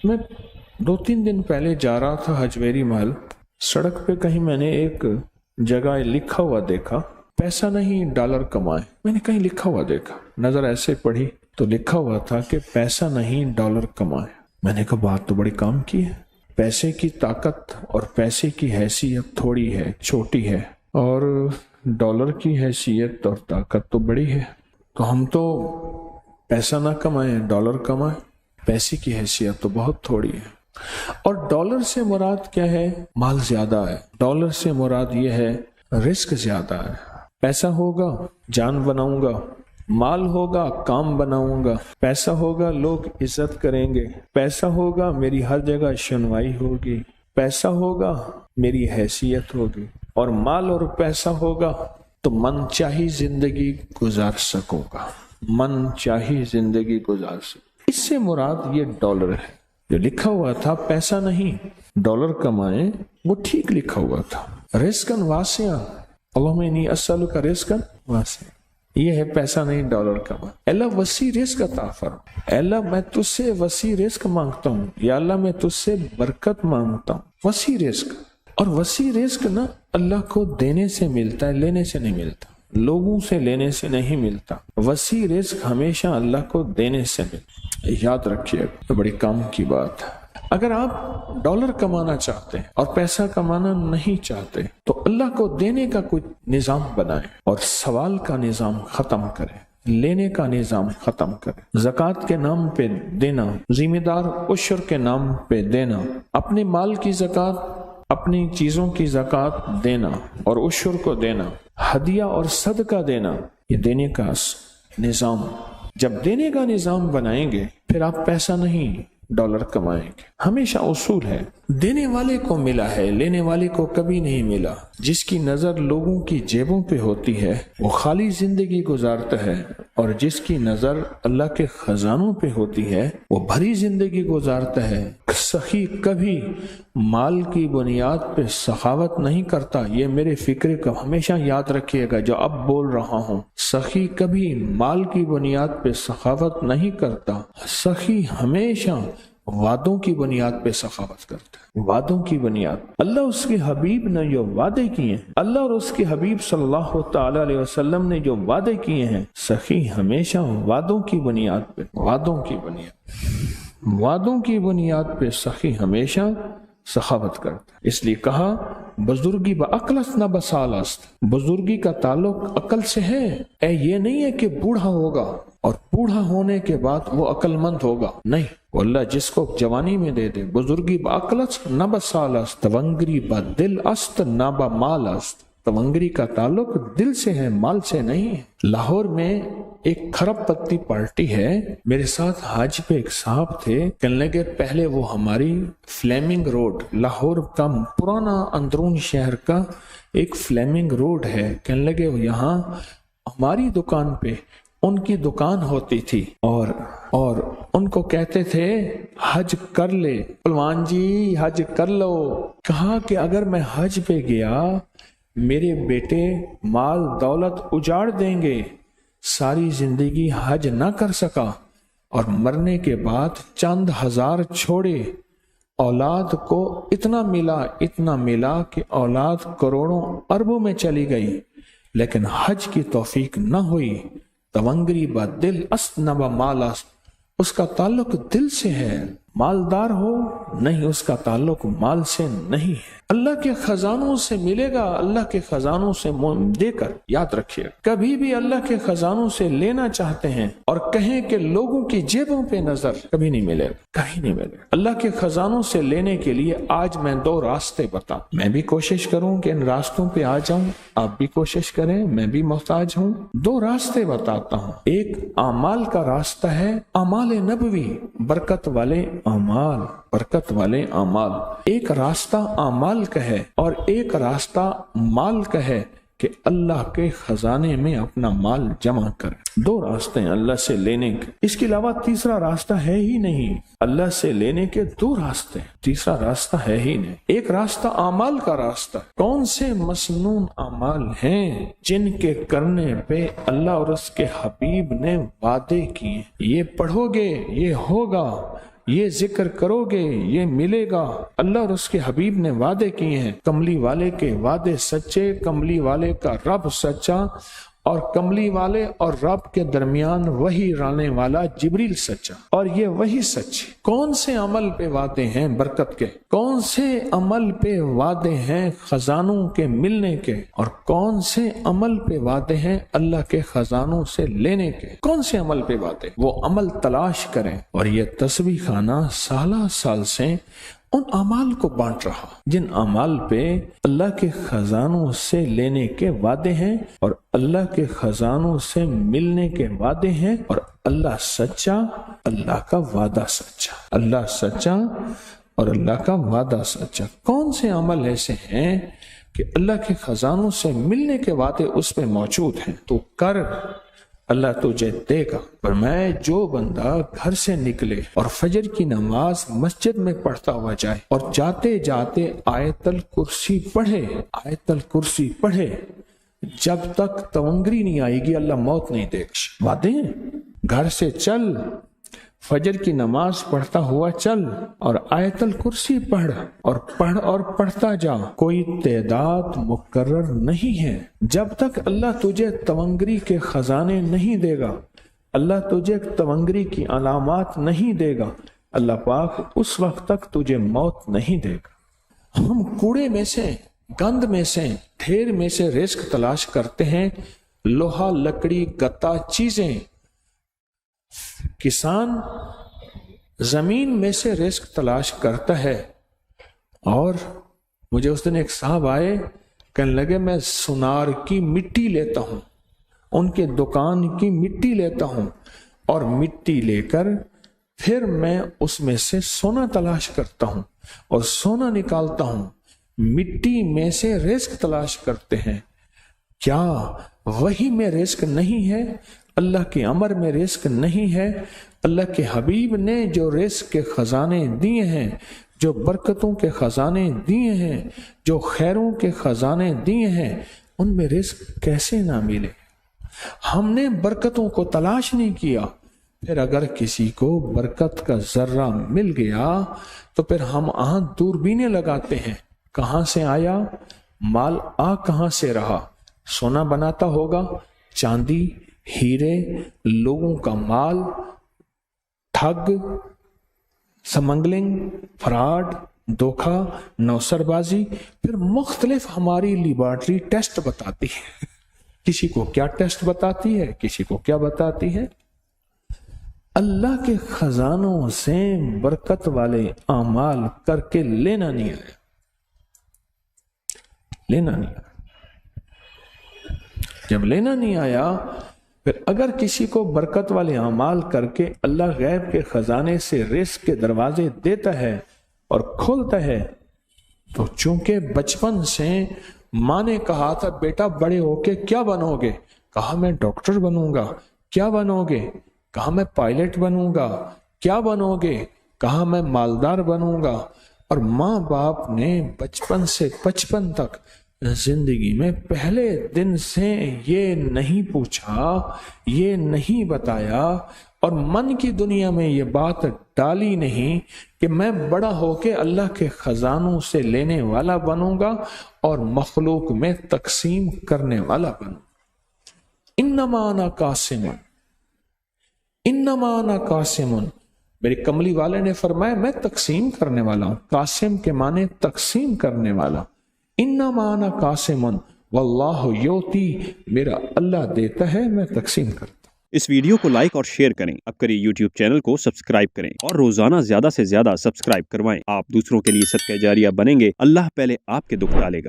میں 2-3 دن پہلے جا رہا تھا حجویری محل، سڑک پہ کہیں میں نے ایک جگہ لکھا ہوا دیکھا، پیسہ نہیں ڈالر کمائے۔ میں نے کہیں لکھا ہوا دیکھا، نظر ایسے پڑھی تو لکھا ہوا تھا کہ پیسہ نہیں ڈالر کمائے۔ میں نے کہا بات تو بڑی کام کی ہے، پیسے کی طاقت اور پیسے کی حیثیت تھوڑی ہے، چھوٹی ہے، اور ڈالر کی حیثیت اور طاقت تو بڑی ہے۔ تو ہم تو پیسہ نہ کمائیں، ڈالر کمائیں۔ پیسے کی حیثیت تو بہت تھوڑی ہے۔ اور ڈالر سے مراد کیا ہے؟ مال زیادہ ہے۔ ڈالر سے مراد یہ ہے رزق زیادہ ہے۔ پیسہ ہوگا جان بناؤں گا، مال ہوگا کام بناؤں گا، پیسہ ہوگا لوگ عزت کریں گے، پیسہ ہوگا میری ہر جگہ شنوائی ہوگی، پیسہ ہوگا میری حیثیت ہوگی، اور مال اور پیسہ ہوگا تو من چاہی زندگی گزار سکوں گا، من چاہی زندگی گزار سکوں۔ اس سے مراد یہ ڈالر ہے۔ جو لکھا ہوا تھا پیسہ نہیں ڈالر کمائیں، وہ ٹھیک لکھا ہوا تھا۔ رزقاً واسعاً، اللہم انی اسألک رزقاً واسعاً، یہ ہے پیسہ نہیں ڈالر کمائیں۔ اللہ وسیع رزق عطا فرما، اللہ میں تجھ سے وسیع رزق مانگتا ہوں، یا اللہ میں تجھ سے برکت مانگتا ہوں۔ وسیع رزق، اور وسیع رزق نا اللہ کو دینے سے ملتا ہے، لینے سے نہیں ملتا، لوگوں سے لینے سے نہیں ملتا۔ وسیع رزق ہمیشہ اللہ کو دینے سے ملتا، یاد رکھیے، تو بڑی کام کی بات ہے۔ اگر آپ ڈالر کمانا چاہتے ہیں اور پیسہ کمانا نہیں چاہتے تو اللہ کو دینے کا کوئی نظام بنائیں، اور سوال کا نظام ختم کریں، لینے کا نظام ختم کریں۔ زکوٰۃ کے نام پہ دینا، ذمہ دار عشر کے نام پہ دینا، اپنے مال کی زکوٰۃ، اپنی چیزوں کی زکوٰۃ دینا اور عشر کو دینا، ہدیہ اور صدقہ دینا، یہ دینے کا نظام۔ جب دینے کا نظام بنائیں گے پھر آپ پیسہ نہیں ڈالر کمائیں گے۔ ہمیشہ اصول ہے دینے والے کو ملا ہے، لینے والے کو کبھی نہیں ملا۔ جس کی نظر لوگوں کی جیبوں پہ ہوتی ہے وہ خالی زندگی گزارتا ہے، اور جس کی نظر اللہ کے خزانوں پہ ہوتی ہے وہ بھری زندگی گزارتا ہے۔ سخی کبھی مال کی بنیاد پہ سخاوت نہیں کرتا، یہ میرے فکر کو ہمیشہ یاد رکھیے گا جو اب بول رہا ہوں۔ سخی کبھی مال کی بنیاد پہ سخاوت نہیں کرتا، سخی ہمیشہ وعدوں کی بنیاد پہ سخاوت کرتا ہے، وعدوں کی بنیاد۔ اللہ اس کے حبیب نے جو وعدے کیے ہیں، اللہ اور اس کے حبیب صلی اللہ تعالی علیہ وسلم نے جو وعدے کیے ہیں، سخی ہمیشہ وعدوں کی بنیاد پہ، وعدوں کی بنیاد پہ سخی ہمیشہ سخاوت کرتا ہے۔ اس لیے کہا بزرگی بعقل است نہ بسال است، بزرگی کا تعلق عقل سے ہے۔ یہ نہیں ہے کہ بوڑھا ہوگا اور بوڑھا ہونے کے بعد وہ عقل مند ہوگا، نہیں، وہ اللہ جس کو جوانی میں دے دے۔ بزرگی بعقل است نہ بسال است، تونگری با دل است نہ با مال است۔ تونگری کا تعلق دل سے ہے، مال سے نہیں ہے۔ لاہور میں ایک کھرب پتی پارٹی ہے، میرے ساتھ حج پہ ایک صاحب تھے، کہنے لگے پہلے وہ ہماری فلیمنگ روڈ، لاہور کا پرانا اندرون شہر کا ایک فلیمنگ روڈ ہے، کہنے لگے یہاں ہماری دکان پہ ان کی دکان ہوتی تھی، اور ان کو کہتے تھے حج کر لے پلوان جی، حج کر لو۔ کہا کہ اگر میں حج پہ گیا میرے بیٹے مال دولت اجاڑ دیں گے، ساری زندگی حج نہ کر سکا، اور مرنے کے بعد چند ہزار چھوڑے، اولاد کو اتنا ملا کہ اولاد کروڑوں اربوں میں چلی گئی، لیکن حج کی توفیق نہ ہوئی۔ تونگری با دل است نہ با مال است، اس کا تعلق دل سے ہے، مالدار ہو نہیں، اس کا تعلق مال سے نہیں ہے۔ اللہ کے خزانوں سے ملے گا، اللہ کے خزانوں سے دے کر، یاد رکھیے کبھی بھی اللہ کے خزانوں سے لینا چاہتے ہیں اور کہیں کہ لوگوں کی جیبوں پہ نظر، کبھی نہیں ملے گا، کہیں نہیں ملے گا۔ اللہ کے خزانوں سے لینے کے لیے آج میں 2 راستے بتا، میں بھی کوشش کروں کہ ان راستوں پہ آ جاؤں، آپ بھی کوشش کریں، میں بھی محتاج ہوں۔ 2 راستے بتاتا ہوں۔ ایک اعمال کا راستہ ہے، اعمال نبوی، برکت والے اعمال، برکت والے اعمال۔ ایک راستہ اعمال کا ہے اور ایک راستہ مال کا ہے کہ اللہ کے خزانے میں اپنا مال جمع کرے۔ 2 راستے ہیں اللہ سے لینے کے، اس کے علاوہ تیسرا راستہ ہے ہی نہیں۔ اللہ سے لینے کے 2 راستے، تیسرا راستہ ہے ہی نہیں۔ ایک راستہ اعمال کا راستہ، کون سے مسنون اعمال ہیں جن کے کرنے پہ اللہ اور اس کے حبیب نے وعدے کیے، یہ پڑھو گے یہ ہوگا، یہ ذکر کرو گے یہ ملے گا۔ اللہ اور اس کے حبیب نے وعدے کیے ہیں، کملی والے کے وعدے سچے، کملی والے کا رب سچا، اور کملی والے اور رب کے درمیان وہی لانے والا جبریل سچا، اور یہ وہی سچ۔ کون سے عمل پہ وعدے ہیں برکت کے، کون سے عمل پہ وعدے ہیں خزانوں کے ملنے کے، اور کون سے عمل پہ وعدے ہیں اللہ کے خزانوں سے لینے کے؟ کون سے عمل پہ وعدے؟ وہ عمل تلاش کریں۔ اور یہ تسبیح خانہ سالہ سال سے ان اعمال کو بانٹ رہا جن اعمال پہ اللہ کے خزانوں سے لینے کے وعدے ہیں اور اللہ کے خزانوں سے ملنے کے وعدے ہیں، اور اللہ سچا، اللہ کا وعدہ سچا، اللہ سچا اور اللہ کا وعدہ سچا۔ کون سے عمل ایسے ہیں کہ اللہ کے خزانوں سے ملنے کے وعدے اس پہ موجود ہیں؟ تو کر، اللہ تجھے دے گا۔ پر میں جو بندہ گھر سے نکلے اور فجر کی نماز مسجد میں پڑھتا ہوا جائے اور جاتے جاتے آیت الکرسی پڑھے، آیت الکرسی پڑھے، جب تک تونگری نہیں آئے گی اللہ موت نہیں دے گا۔ وعدے ہیں۔ گھر سے چل، فجر کی نماز پڑھتا ہوا چل اور آیت الکرسی پڑھ اور پڑھتا جا۔ کوئی تعداد مقرر نہیں ہے۔ جب تک اللہ تجھے تونگری کے خزانے نہیں دے گا، اللہ تجھے تونگری کی علامات نہیں دے گا، اللہ پاک اس وقت تک تجھے موت نہیں دے گا۔ ہم کوڑے میں سے، گند میں سے، ڈھیر میں سے رزق تلاش کرتے ہیں، لوہا، لکڑی، گتا چیزیں۔ کسان زمین میں سے رزق تلاش کرتا ہے، اور مجھے اس دن ایک صاحب آئے، کہنے لگے میں سونار کی مٹی لیتا ہوں، ان کے دکان کی مٹی لیتا ہوں، اور مٹی لے کر پھر میں اس میں سے سونا تلاش کرتا ہوں اور سونا نکالتا ہوں۔ مٹی میں سے رزق تلاش کرتے ہیں۔ کیا وہی میں رزق نہیں ہے؟ اللہ کے امر میں رزق نہیں ہے؟ اللہ کے حبیب نے جو رزق کے خزانے دیے ہیں، جو برکتوں کے خزانے دیے ہیں، جو خیروں کے خزانے دیے ہیں، ان میں رزق کیسے نہ ملے؟ ہم نے برکتوں کو تلاش نہیں کیا۔ پھر اگر کسی کو برکت کا ذرہ مل گیا تو پھر ہم دوربینیں لگاتے ہیں، کہاں سے آیا مال، کہاں سے رہا؟ سونا بناتا ہوگا، چاندی، ہیرے، لوگوں کا مال، ٹھگ، سمگلنگ، فراڈ، دھوکہ، نوسر بازی۔ پھر مختلف ہماری لیبارٹری ٹیسٹ بتاتی ہے، کسی کو کیا ٹیسٹ بتاتی ہے، کسی کو کیا بتاتی ہے۔ اللہ کے خزانوں سے برکت والے اعمال کر کے لینا نہیں آیا، لینا نہیں آیا۔ جب لینا نہیں آیا، پھر اگر کسی کو برکت والے اعمال کر کے اللہ غیب کے خزانے سے رزق کے دروازے دیتا ہے اور کھولتا ہے، تو چونکہ بچپن سے ماں نے کہا تھا بیٹا بڑے ہو کے کیا بنو گے، کہا میں ڈاکٹر بنوں گا۔ کیا بنو گے؟ کہا میں پائلٹ بنوں گا۔ کیا بنو گے؟ کہا میں مالدار بنوں گا۔ اور ماں باپ نے بچپن سے 55 تک زندگی میں پہلے دن سے یہ نہیں پوچھا، یہ نہیں بتایا، اور من کی دنیا میں یہ بات ڈالی نہیں کہ میں بڑا ہو کے اللہ کے خزانوں سے لینے والا بنوں گا اور مخلوق میں تقسیم کرنے والا بنوں۔ انما انا قاسم، انما انا قاسم، میرے کملی والے نے فرمایا میں تقسیم کرنے والا ہوں۔ قاسم کے معنی تقسیم کرنے والا۔ انما انا قاسم واللہ یؤتی، میرا اللہ دیتا ہے، میں تقسیم کرتا ہوں۔ اس ویڈیو کو لائک اور شیئر کریں، اب کریے یوٹیوب چینل کو سبسکرائب کریں، اور روزانہ زیادہ سے زیادہ سبسکرائب کروائیں۔ آپ دوسروں کے لیے صدقہ جاریہ بنیں گے، اللہ پہلے آپ کے دکھ ڈالے گا۔